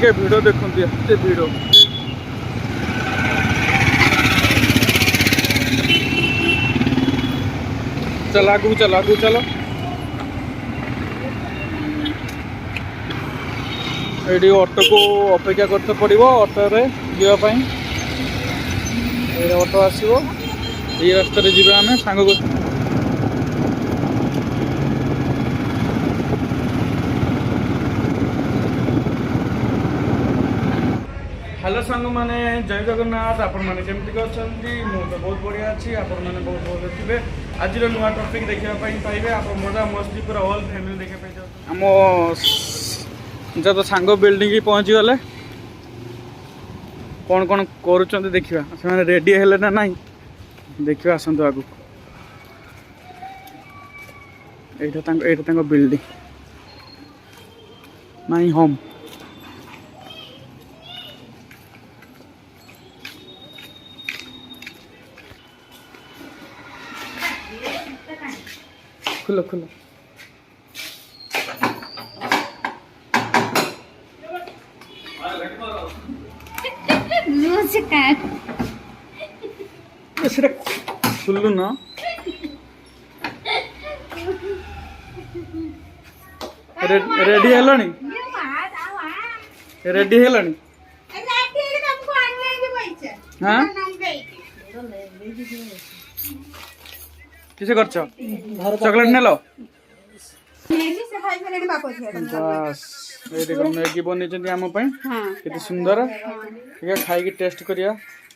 टे भिड़ देखते एत भिड़ चल आगू चल आगू चल ये ऑटो को अपेक्षा करते पड़ो ऑटो रे जावाई ऑटो आसो ये रास्ता रे जीवा आम सांग हेलो सांग मैंने जय जगन्नाथ आपण मैंने केमती अच्छा मुझे तो बहुत बढ़िया अच्छी आपण मैंने बहुत बहुत थे आज नुआ टॉपिक देखापी पाइबे आप मजा मस्ती पूरा ऑल फैमिली देखा आम जो तो सांग बिल्डिंग की पहुँची गले कौन कौन कर देखा से रेडी है ना ना देखिए आसतु आगु यहाँ बिल्डिंग माई होम खुलो खुलो खुल्लू ना रेडी है रेडी है हाँ किसे कर चॉकलेट ने लो बस ये देखो मैगी बनी आम के सुंदर ठीक है खाई टेस्ट करिया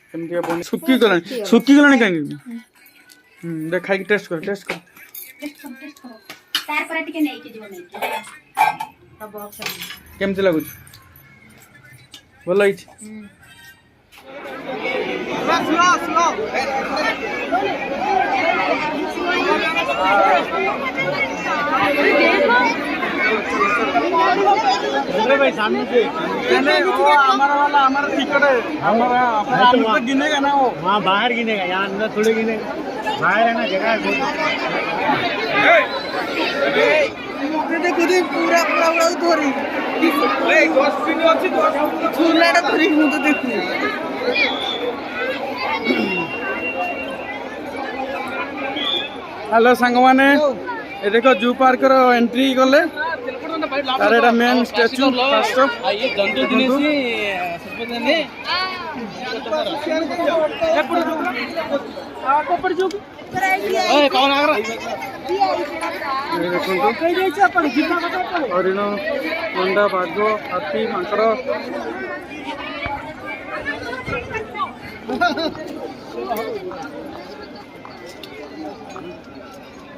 केमती बन सुखी गला कहीं देख खाई टेस्ट कर केमती लगुच भल भाई सामने से हमारा वाला हमारा टिकट है हमारा तो गिनेगा ना वो वहाँ बाहर गिनेगा यहाँ अंदर थोड़े गिनेगा बाहर है ना जगह पूरा पूरा पूरा धोरी धोरी तो देखू हेलो सांग मैंने ये देखो जू पार्क रो एंट्री गले तार एटा मेन स्टैचू फास्ट ये जंतु दिनेश सरपंच ओए कौन आ रहा ये देखो हरिण मंडा बाघ हाथी माकड़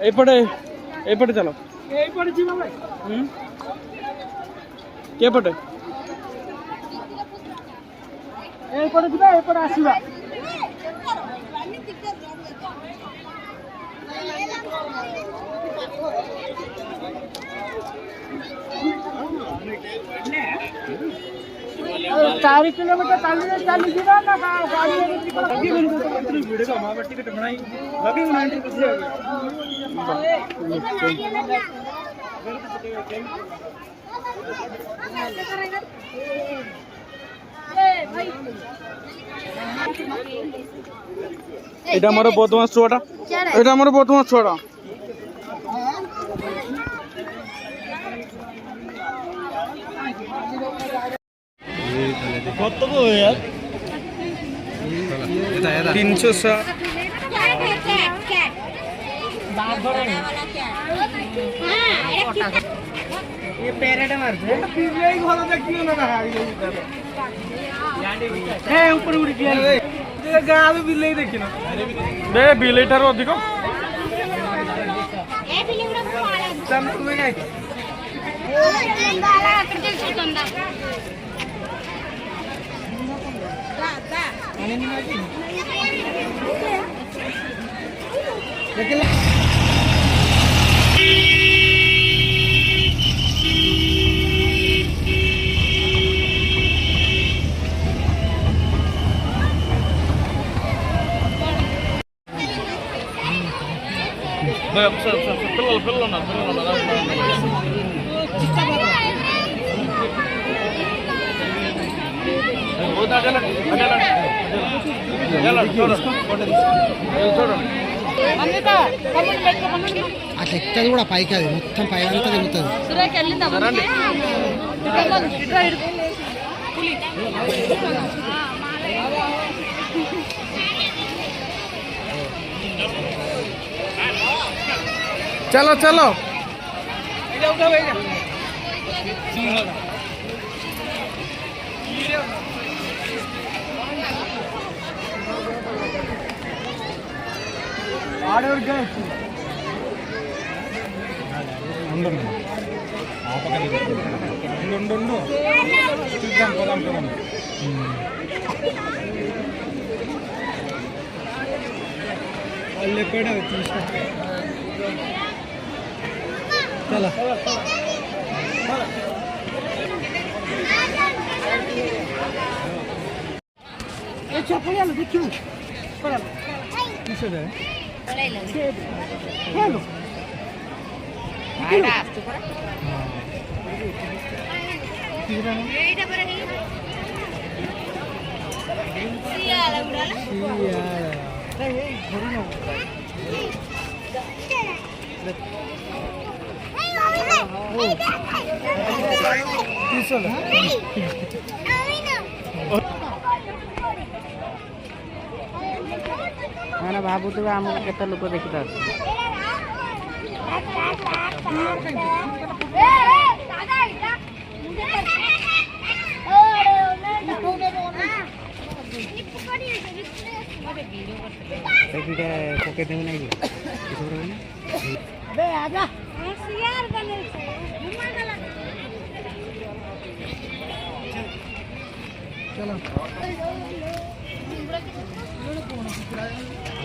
एपटे चलो के पटे आसवा चार किलोमीटर चली ना गाड़ी टिकट बनाई এটা আমার বদমাস ছোড়া এটা আমার বদমাস ছোড়া কত গো यार 300 ये पैरेट मारते हैं पिछले ही घर देखियो ना है ऊपर उड़ गया ये गाय भी बिल्ली देखी ना बे बिल्ली ठारो अधिक ए बिल्ली गुडा पाला तम तुम्हें नहीं बाला कटे सुतंदा दा आने नहीं आती लेकिन పిల్లలు అట్లా ఎక్కది కూడా పైకి అది మొత్తం పై అంతా తిరుగుతుంది. चलो चलो चला ମାନେ ଭାବୁଥିବେ ଆମକୁ କେତେ ଲୋକ ଦେଖିଥାନ୍ତି। ପକେଇଦେବି ନାଇଁ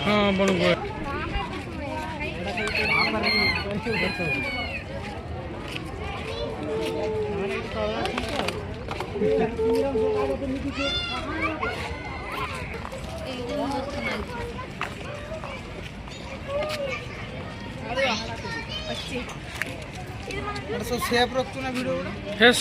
हाँ बड़ू సేఫ్ రొక్కుతున్నా వీడియో यस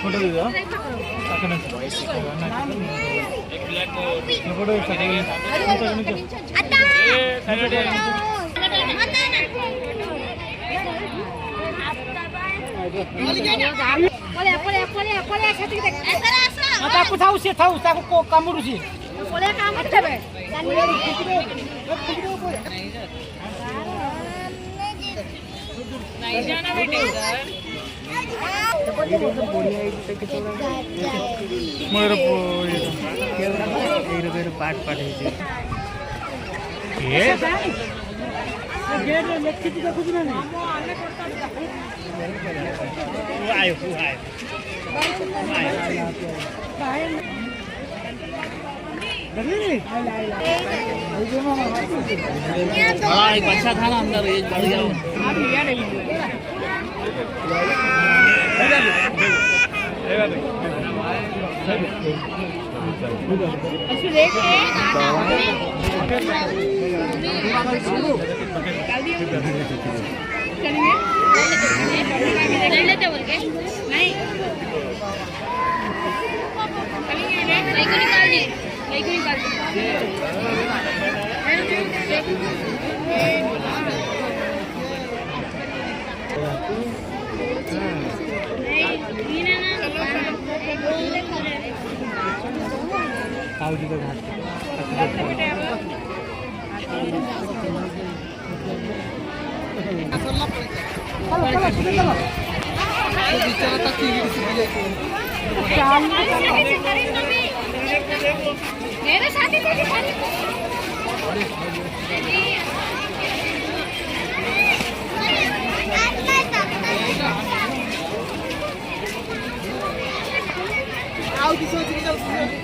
फोटो दीजिए ମୋର ଏଇର ପାଟ ପାଟ ହେଇଛି ଗେଟ୍ ଲେଖିଛି ଦେଖୁଛୁ ନା ନାଇଁ अच्छा था ना अंदर ये बढ़ गया लेते बोल के नहीं निकाल दी मेरे साथ ही ଆଉ କିଛି ଅଛି କି